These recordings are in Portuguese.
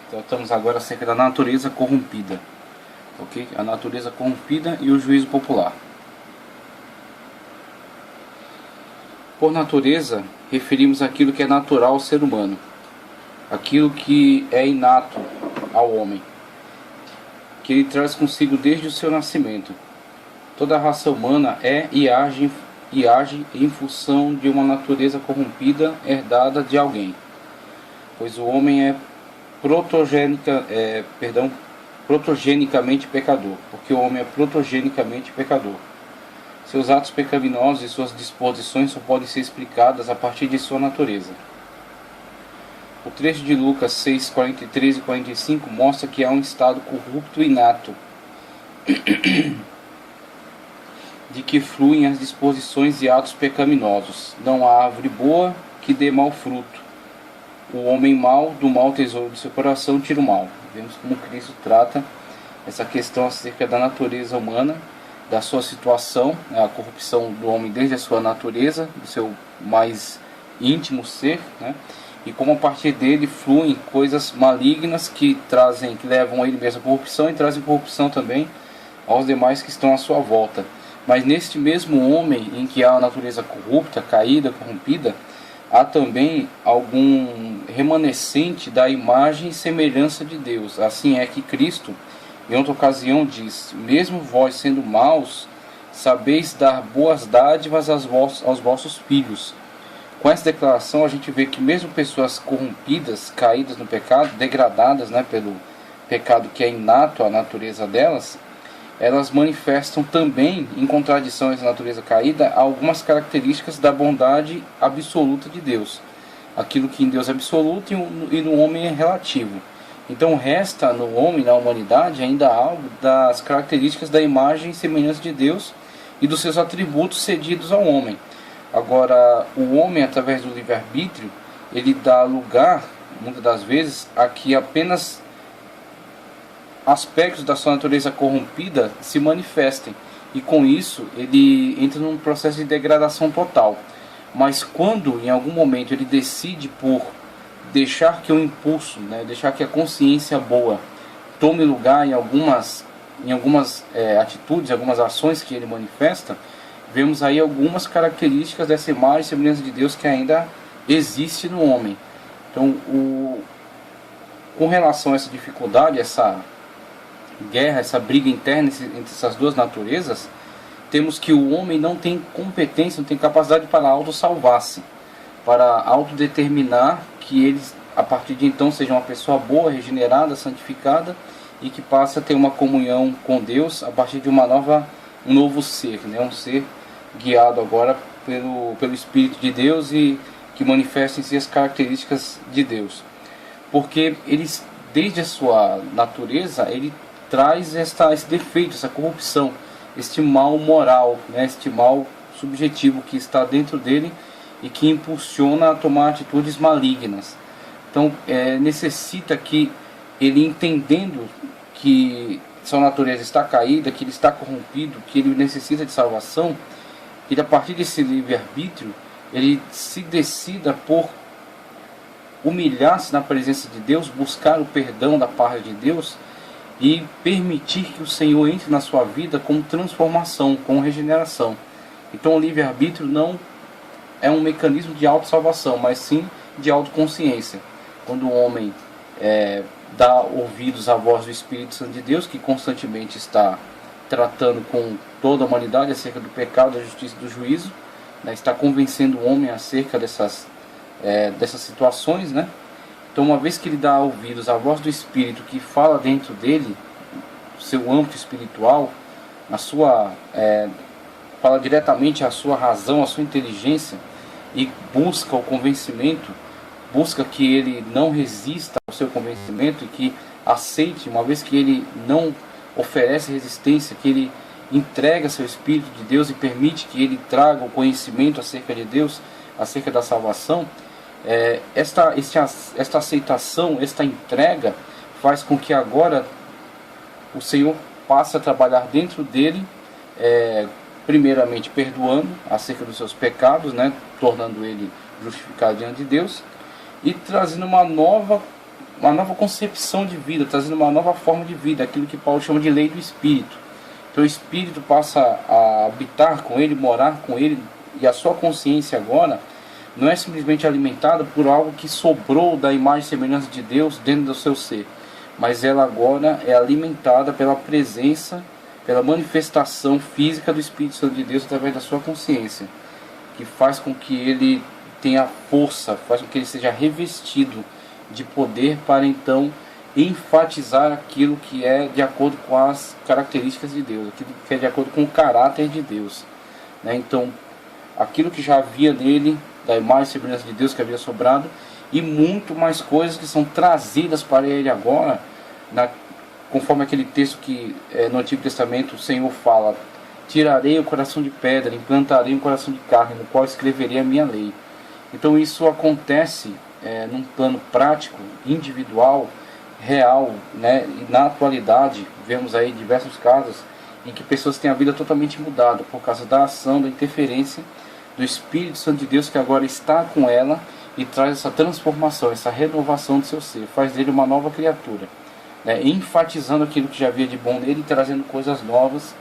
Tratamos agora acerca da natureza corrompida, ok? A natureza corrompida e o juízo popular. Por natureza, referimos aquilo que é natural ao ser humano, aquilo que é inato ao homem, que ele traz consigo desde o seu nascimento. Toda a raça humana é e age em função de uma natureza corrompida herdada de alguém, pois o homem é protogenicamente pecador, porque o homem é protogenicamente pecador. Seus atos pecaminosos e suas disposições só podem ser explicadas a partir de sua natureza. O trecho de Lucas 6, 43 e 45 mostra que há um estado corrupto inato, de que fluem as disposições e atos pecaminosos. Não há árvore boa que dê mau fruto. O homem mau, do mau tesouro do seu coração, tira o mal. Vemos como Cristo trata essa questão acerca da natureza humana, da sua situação, a corrupção do homem desde a sua natureza, do seu mais íntimo ser, né? E como a partir dele fluem coisas malignas que levam a ele mesmo a corrupção e trazem corrupção também aos demais que estão à sua volta. Mas neste mesmo homem em que há a natureza corrupta, caída, corrompida, há também algum remanescente da imagem e semelhança de Deus. Assim é que Cristo, em outra ocasião, diz: mesmo vós sendo maus, sabeis dar boas dádivas aos vossos filhos. Com essa declaração a gente vê que mesmo pessoas corrompidas, caídas no pecado, degradadas, né, pelo pecado que é inato à natureza delas, elas manifestam também, em contradição a essa natureza caída, algumas características da bondade absoluta de Deus. Aquilo que em Deus é absoluto e no homem é relativo. Então resta no homem, na humanidade, ainda algo das características da imagem e semelhança de Deus e dos seus atributos cedidos ao homem. Agora, o homem, através do livre-arbítrio, ele dá lugar, muitas das vezes, a que apenas aspectos da sua natureza corrompida se manifestem. E com isso, ele entra num processo de degradação total. Mas quando, em algum momento, ele decide por deixar que o impulso, né, deixar que a consciência boa tome lugar em algumas atitudes, algumas ações que ele manifesta, vemos aí algumas características dessa imagem e semelhança de Deus que ainda existe no homem. Então, com relação a essa dificuldade, essa guerra, essa briga interna entre essas duas naturezas, temos que o homem não tem competência, não tem capacidade para auto-salvar-se, para autodeterminar que ele, a partir de então, seja uma pessoa boa, regenerada, santificada e que passe a ter uma comunhão com Deus a partir de um novo ser, né? Um ser guiado agora pelo Espírito de Deus e que manifesta em si as características de Deus. Porque eles, desde a sua natureza, ele traz esse defeito, essa corrupção, este mal moral, né? Este mal subjetivo que está dentro dele e que impulsiona a tomar atitudes malignas. Então necessita que ele, entendendo que sua natureza está caída, que ele está corrompido, que ele necessita de salvação, ele, a partir desse livre-arbítrio, ele se decida por humilhar-se na presença de Deus, buscar o perdão da parte de Deus e permitir que o Senhor entre na sua vida com transformação, com regeneração. Então o livre-arbítrio não é um mecanismo de autossalvação, mas sim de autoconsciência. Quando o homem dá ouvidos à voz do Espírito Santo de Deus, que constantemente está tratando com toda a humanidade acerca do pecado, da justiça e do juízo, né, está convencendo o homem acerca dessas situações, né? Então, uma vez que ele dá ouvidos à voz do Espírito que fala dentro dele, seu âmbito espiritual, fala diretamente à sua razão, à sua inteligência, e busca o convencimento, busca que ele não resista ao seu convencimento e que aceite, uma vez que ele não oferece resistência, que ele entrega seu Espírito de Deus e permite que ele traga o conhecimento acerca de Deus, acerca da salvação. Esta aceitação, esta entrega faz com que agora o Senhor passe a trabalhar dentro dele, primeiramente perdoando acerca dos seus pecados, né, tornando ele justificado diante de Deus, e trazendo uma nova uma nova concepção de vida, trazendo uma nova forma de vida, aquilo que Paulo chama de lei do Espírito. Então o Espírito passa a habitar com ele, morar com ele, e a sua consciência agora não é simplesmente alimentada por algo que sobrou da imagem e semelhança de Deus dentro do seu ser, mas ela agora é alimentada pela presença, pela manifestação física do Espírito Santo de Deus através da sua consciência, que faz com que ele tenha força, faz com que ele seja revestido de poder para então enfatizar aquilo que é de acordo com as características de Deus, aquilo que é de acordo com o caráter de Deus, né? Então, aquilo que já havia nele, da imagem e semelhança de Deus que havia sobrado, e muito mais coisas que são trazidas para ele agora, conforme aquele texto que no Antigo Testamento o Senhor fala: tirarei o coração de pedra, implantarei um coração de carne, no qual escreverei a minha lei. Então isso acontece num plano prático, individual, real, né? E na atualidade vemos aí diversos casos em que pessoas têm a vida totalmente mudada por causa da ação, da interferência do Espírito Santo de Deus, que agora está com ela e traz essa transformação, essa renovação do seu ser, faz dele uma nova criatura, né? Enfatizando aquilo que já havia de bom nele e trazendo coisas novas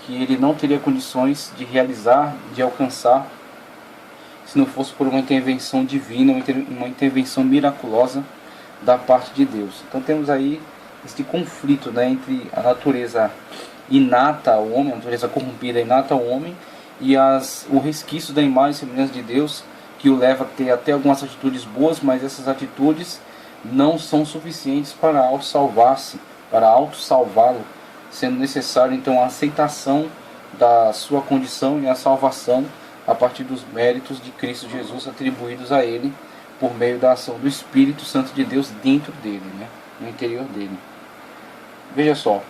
que ele não teria condições de realizar, de alcançar, se não fosse por uma intervenção divina, uma intervenção miraculosa da parte de Deus. Então temos aí este conflito, né, entre a natureza inata ao homem, a natureza corrompida inata ao homem, e o resquício da imagem e semelhança de Deus, que o leva a ter até algumas atitudes boas, mas essas atitudes não são suficientes para auto-salvar-se, para auto-salvá-lo, sendo necessário então a aceitação da sua condição e a salvação a partir dos méritos de Cristo Jesus atribuídos a ele por meio da ação do Espírito Santo de Deus dentro dele, né, no interior dele. Veja só,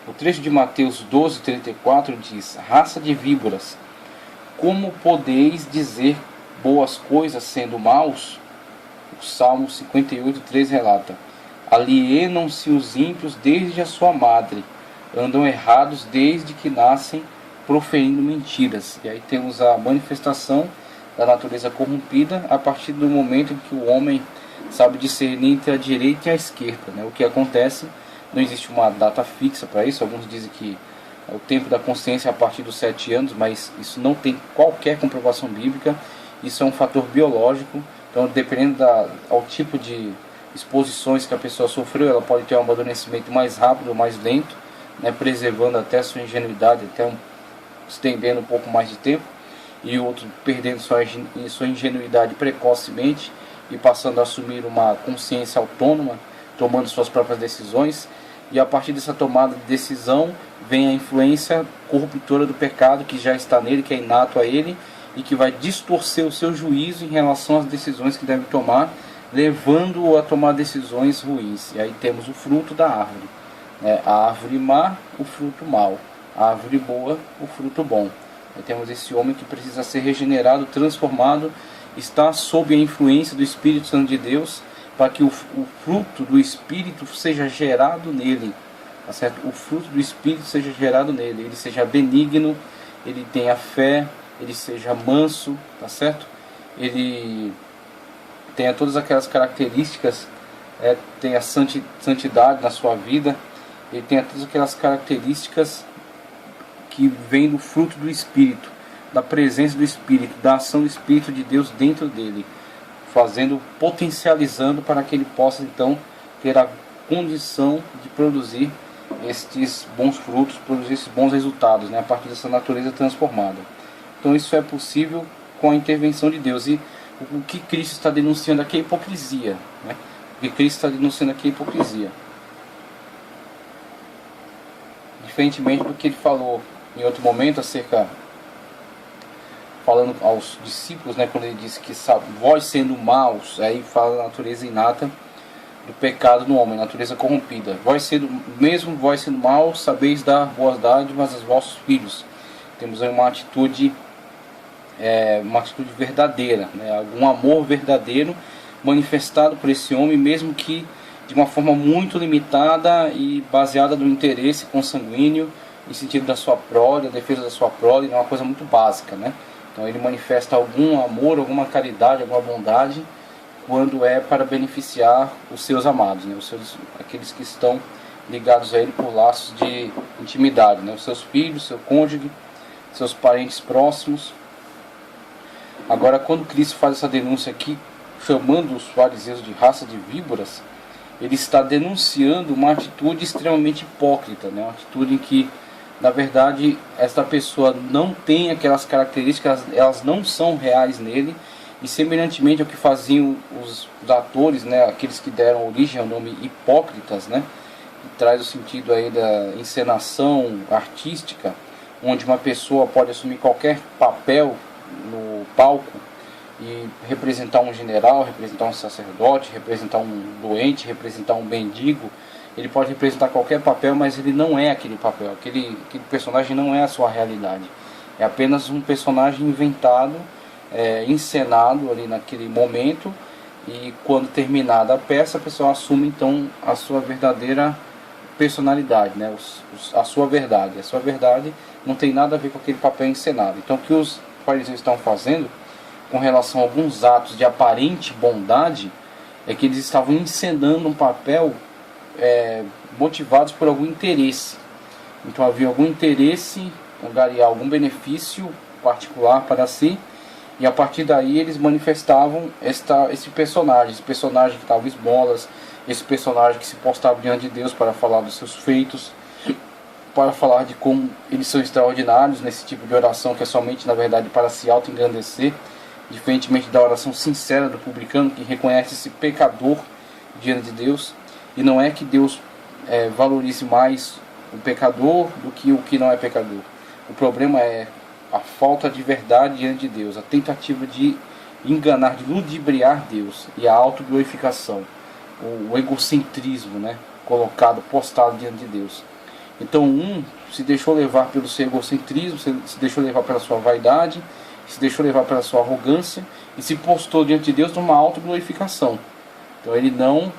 o trecho de Mateus 12:34 diz: raça de víboras, como podeis dizer boas coisas sendo maus? O Salmo 58:3 relata: alienam-se os ímpios desde a sua madre, andam errados desde que nascem, proferindo mentiras. E aí temos a manifestação da natureza corrompida a partir do momento em que o homem sabe discernir entre a direita e a esquerda, né? O que acontece, não existe uma data fixa para isso. Alguns dizem que é o tempo da consciência a partir dos 7 anos, mas isso não tem qualquer comprovação bíblica. Isso é um fator biológico. Então, dependendo ao tipo de exposições que a pessoa sofreu, ela pode ter um amadurecimento mais rápido ou mais lento, né, preservando até a sua ingenuidade, estendendo um pouco mais de tempo, e o outro perdendo sua ingenuidade precocemente e passando a assumir uma consciência autônoma, tomando suas próprias decisões. E a partir dessa tomada de decisão vem a influência corruptora do pecado que já está nele, que é inato a ele, e que vai distorcer o seu juízo em relação às decisões que deve tomar, levando-o a tomar decisões ruins. E aí temos o fruto da árvore, né? A árvore má, o fruto mau; a árvore boa, o fruto bom. Aí temos esse homem que precisa ser regenerado, transformado, está sob a influência do Espírito Santo de Deus, para que o fruto do Espírito seja gerado nele, tá certo? O fruto do Espírito seja gerado nele, ele seja benigno, ele tenha fé, ele seja manso, tá certo? Ele tenha todas aquelas características, tenha santidade na sua vida, ele tenha todas aquelas características que vêm do fruto do Espírito, da presença do Espírito, da ação do Espírito de Deus dentro dele, potencializando para que ele possa então ter a condição de produzir estes bons frutos, produzir esses bons resultados, né, a partir dessa natureza transformada. Então isso é possível com a intervenção de Deus. E o que Cristo está denunciando aqui é hipocrisia, né? O que Cristo está denunciando aqui é hipocrisia. Diferentemente do que ele falou em outro momento falando aos discípulos, né, quando ele disse que vós sendo maus, aí fala da natureza inata do pecado no homem, natureza corrompida. Mesmo vós sendo maus, sabeis dar boas dádivas aos vossos filhos. Temos aí uma atitude verdadeira, né, algum amor verdadeiro manifestado por esse homem, mesmo que de uma forma muito limitada e baseada no interesse consanguíneo, em sentido da sua prole, a defesa da sua prole, é uma coisa muito básica, né? Então ele manifesta algum amor, alguma caridade, alguma bondade quando é para beneficiar os seus amados, né? Aqueles que estão ligados a ele por laços de intimidade, né? Os seus filhos, seu cônjuge, seus parentes próximos. Agora, quando Cristo faz essa denúncia aqui, chamando os fariseus de raça de víboras, ele está denunciando uma atitude extremamente hipócrita, né? Uma atitude em que, na verdade, esta pessoa não tem aquelas características, elas não são reais nele, e semelhantemente ao que faziam os atores, né? Aqueles que deram origem ao nome hipócritas, né? Que traz o sentido aí da encenação artística, onde uma pessoa pode assumir qualquer papel no palco e representar um general, representar um sacerdote, representar um doente, representar um mendigo. Ele pode representar qualquer papel, mas ele não é aquele papel. Aquele personagem não é a sua realidade. É apenas um personagem inventado, encenado ali naquele momento, e quando terminada a peça, a pessoa assume então a sua verdadeira personalidade, né? A sua verdade. A sua verdade não tem nada a ver com aquele papel encenado. Então, o que os fariseus estão fazendo com relação a alguns atos de aparente bondade é que eles estavam encenando um papel motivados por algum interesse. Então havia algum interesse, angariar algum benefício particular para si, e a partir daí eles manifestavam esse personagem que dava esmolas, esse personagem que se postava diante de Deus para falar dos seus feitos, para falar de como eles são extraordinários nesse tipo de oração, que é somente, na verdade, para se auto-engrandecer, diferentemente da oração sincera do publicano, que reconhece-se pecador diante de Deus. E não é que Deus valorize mais o pecador do que o que não é pecador. O problema é a falta de verdade diante de Deus, a tentativa de enganar, de ludibriar Deus, e a autoglorificação, o egocentrismo, né, postado diante de Deus. Então se deixou levar pelo seu egocentrismo, se deixou levar pela sua vaidade, se deixou levar pela sua arrogância e se postou diante de Deus numa autoglorificação. Então ele não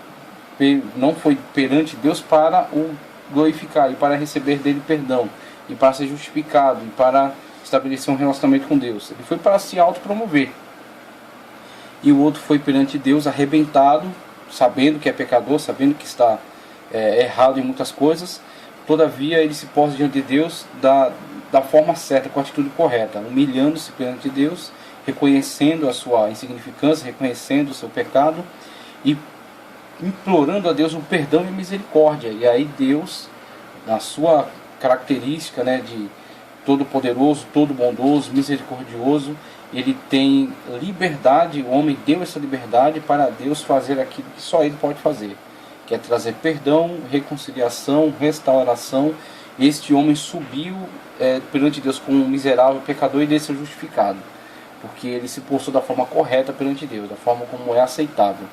foi perante Deus para o glorificar e para receber dele perdão e para ser justificado e para estabelecer um relacionamento com Deus. Ele foi para se autopromover. E o outro foi perante Deus arrebentado, sabendo que é pecador, sabendo que está errado em muitas coisas. Todavia ele se posta diante de Deus da forma certa, com a atitude correta, humilhando-se perante Deus, reconhecendo a sua insignificância, reconhecendo o seu pecado e implorando a Deus um perdão e misericórdia. E aí Deus, na sua característica, né, de todo-poderoso, todo-bondoso, misericordioso, ele tem liberdade. O homem deu essa liberdade para Deus fazer aquilo que só ele pode fazer, que é trazer perdão, reconciliação, restauração. Este homem subiu perante Deus como um miserável pecador e desceu justificado, porque ele se postou da forma correta perante Deus, da forma como é aceitável.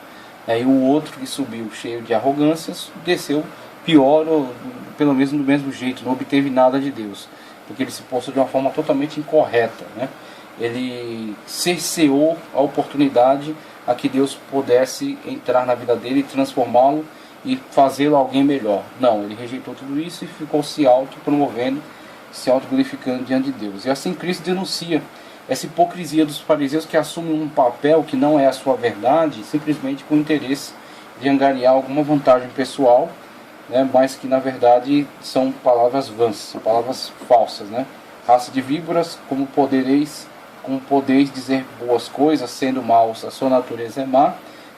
E o outro que subiu cheio de arrogâncias, desceu pior, ou pelo menos do mesmo jeito, não obteve nada de Deus, porque ele se postou de uma forma totalmente incorreta, né? Ele cerceou a oportunidade a que Deus pudesse entrar na vida dele e transformá-lo e fazê-lo alguém melhor. Não, ele rejeitou tudo isso e ficou se auto-promovendo, se auto-glorificando diante de Deus. E assim Cristo denuncia essa hipocrisia dos fariseus, que assumem um papel que não é a sua verdade, simplesmente com o interesse de angariar alguma vantagem pessoal, né, mas que na verdade são palavras vãs, são palavras falsas, né? Raça de víboras, como podeis dizer boas coisas, sendo maus, a sua natureza é má,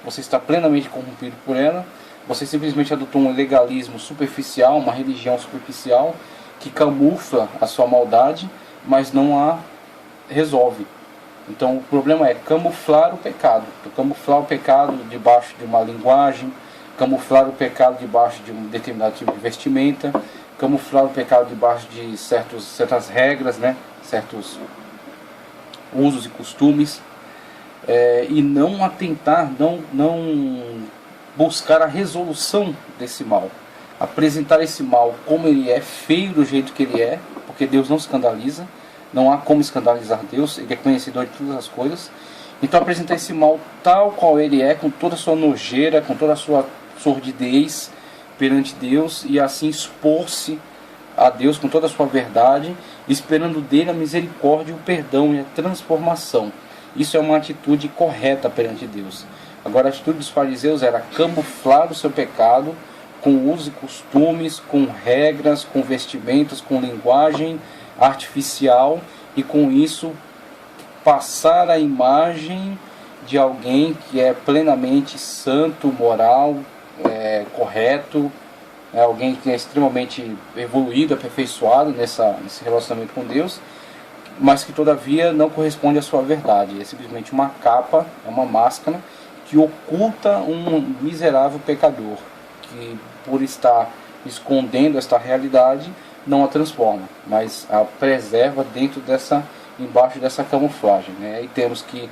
você está plenamente corrompido por ela, você simplesmente adotou um legalismo superficial, uma religião superficial, que camufla a sua maldade, mas não a resolve. Então o problema é camuflar o pecado, debaixo de uma linguagem, camuflar o pecado debaixo de um determinado tipo de vestimenta, camuflar o pecado debaixo de certas regras, né? Certos usos e costumes, e não atentar, não buscar a resolução desse mal, apresentar esse mal como ele é, feio do jeito que ele é, porque Deus não escandaliza, não há como escandalizar Deus, ele é conhecedor de todas as coisas. Então apresentar esse mal tal qual ele é, com toda a sua nojeira, com toda a sua sordidez perante Deus, e assim expor-se a Deus com toda a sua verdade, esperando dele a misericórdia, o perdão e a transformação. Isso é uma atitude correta perante Deus. Agora a atitude dos fariseus era camuflar o seu pecado com usos e costumes, com regras, com vestimentas, com linguagem artificial, e com isso passar a imagem de alguém que é plenamente santo, moral, correto, alguém que é extremamente evoluído, aperfeiçoado nesse relacionamento com Deus, mas que todavia não corresponde à sua verdade. É simplesmente uma capa, é uma máscara que oculta um miserável pecador, que por estar escondendo esta realidade não a transforma, mas a preserva embaixo dessa camuflagem, né? E temos que,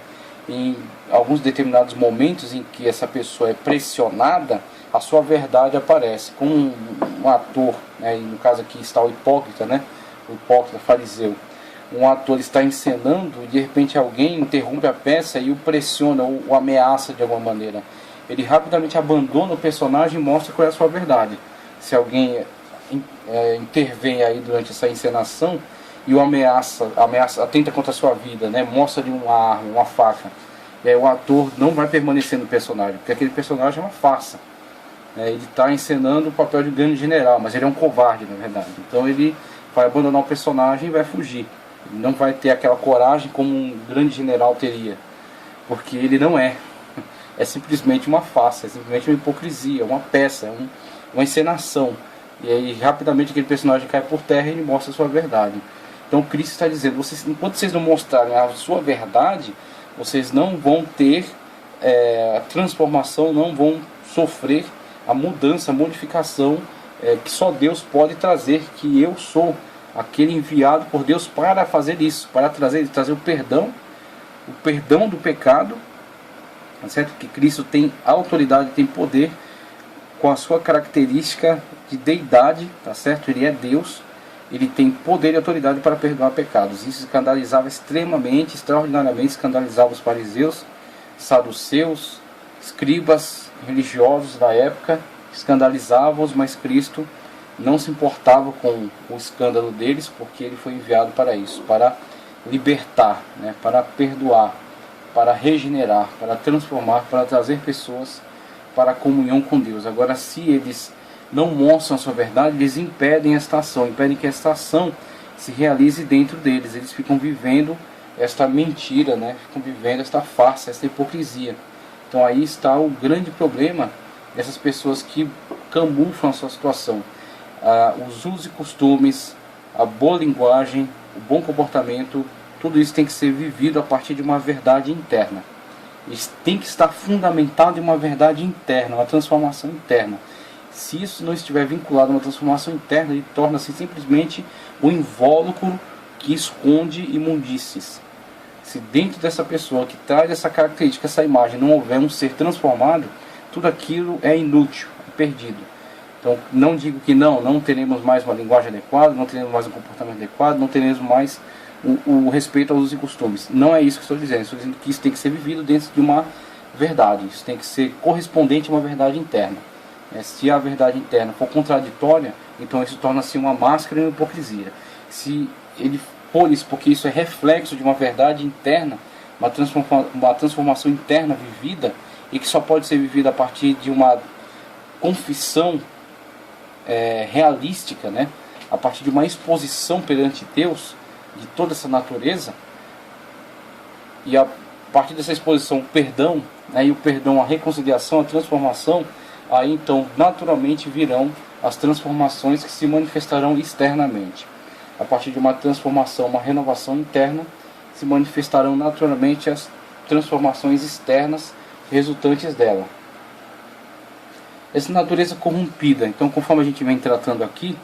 em alguns determinados momentos em que essa pessoa é pressionada, a sua verdade aparece, como um ator, né? E no caso aqui está o hipócrita, né? O hipócrita fariseu. Um ator está encenando e de repente alguém interrompe a peça e o pressiona ou o ameaça de alguma maneira. Ele rapidamente abandona o personagem e mostra qual é a sua verdade. Se alguém intervém aí durante essa encenação e o ameaça, atenta contra a sua vida, né? Mostra-lhe uma arma, uma faca. E aí o ator não vai permanecer no personagem, porque aquele personagem é uma farsa. Ele está encenando o papel de grande general, mas ele é um covarde, na verdade. Então ele vai abandonar o personagem e vai fugir. Ele não vai ter aquela coragem como um grande general teria, porque ele não é. É simplesmente uma farsa, é simplesmente uma hipocrisia, uma peça, uma encenação. E aí rapidamente aquele personagem cai por terra e ele mostra a sua verdade. Então Cristo está dizendo, enquanto vocês não mostrarem a sua verdade, vocês não vão ter a transformação, não vão sofrer a mudança, a modificação que só Deus pode trazer, que eu sou aquele enviado por Deus para fazer isso, para trazer o perdão do pecado, tá certo? Que Cristo tem autoridade, tem poder, com a sua característica de deidade, tá certo? Ele é Deus, ele tem poder e autoridade para perdoar pecados. Isso escandalizava extraordinariamente escandalizava os fariseus, saduceus, escribas religiosos da época, escandalizava-os, mas Cristo não se importava com o escândalo deles, porque ele foi enviado para isso, para libertar, né, para perdoar, para regenerar, para transformar, para trazer pessoas para a comunhão com Deus. Agora, se eles não mostram a sua verdade, eles impedem esta ação, impedem que esta ação se realize dentro deles. Eles ficam vivendo esta mentira, né? Ficam vivendo esta farsa, esta hipocrisia. Então aí está o grande problema dessas pessoas que camuflam a sua situação. Os usos e costumes, a boa linguagem, o bom comportamento, tudo isso tem que ser vivido a partir de uma verdade interna. Isso tem que estar fundamentado em uma verdade interna, uma transformação interna. Se isso não estiver vinculado a uma transformação interna, ele torna-se simplesmente um invólucro que esconde imundícies. Se dentro dessa pessoa que traz essa característica, essa imagem, não houver um ser transformado, tudo aquilo é inútil, é perdido. Então não digo que não teremos mais uma linguagem adequada, não teremos mais um comportamento adequado, não teremos mais o respeito aos usos e costumes. Não é isso que estou dizendo. Estou dizendo que isso tem que ser vivido dentro de uma verdade. Isso tem que ser correspondente a uma verdade interna. Se a verdade interna for contraditória, então isso torna-se uma máscara e uma hipocrisia. Se ele for isso, porque isso é reflexo de uma verdade interna, uma transformação interna vivida, e que só pode ser vivida a partir de uma confissão realística, né? A partir de uma exposição perante Deus de toda essa natureza, e a partir dessa exposição o perdão, né, e o perdão, a reconciliação, a transformação, aí então naturalmente virão as transformações que se manifestarão externamente. A partir de uma transformação, uma renovação interna, se manifestarão naturalmente as transformações externas resultantes dela. Essa natureza corrompida, então, conforme a gente vem tratando aqui,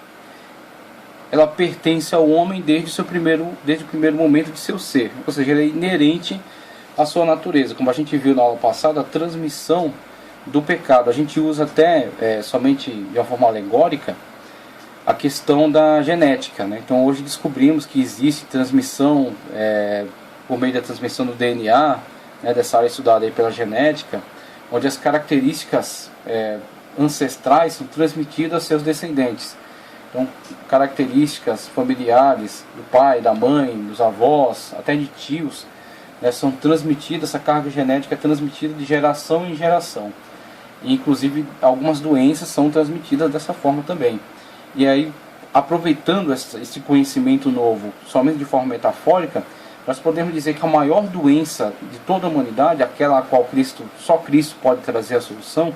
ela pertence ao homem desde o primeiro momento de seu ser, ou seja, ela é inerente à sua natureza. Como a gente viu na aula passada, a transmissão do pecado, a gente usa até somente de uma forma alegórica a questão da genética, né? Então hoje descobrimos que existe transmissão por meio da transmissão do DNA, né, dessa área estudada aí pela genética, onde as características ancestrais são transmitidas a seus descendentes. Então, características familiares do pai, da mãe, dos avós, até de tios, né, são transmitidas, essa carga genética é transmitida de geração em geração. E, inclusive, algumas doenças são transmitidas dessa forma também. E aí, aproveitando esse conhecimento novo, somente de forma metafórica, nós podemos dizer que a maior doença de toda a humanidade, aquela a qual só Cristo pode trazer a solução,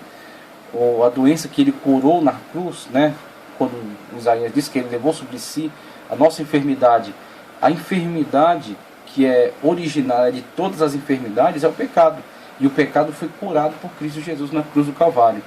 ou a doença que ele curou na cruz, né? Quando Isaías diz que ele levou sobre si a nossa enfermidade, a enfermidade que é originária de todas as enfermidades é o pecado. E o pecado foi curado por Cristo Jesus na cruz do Calvário.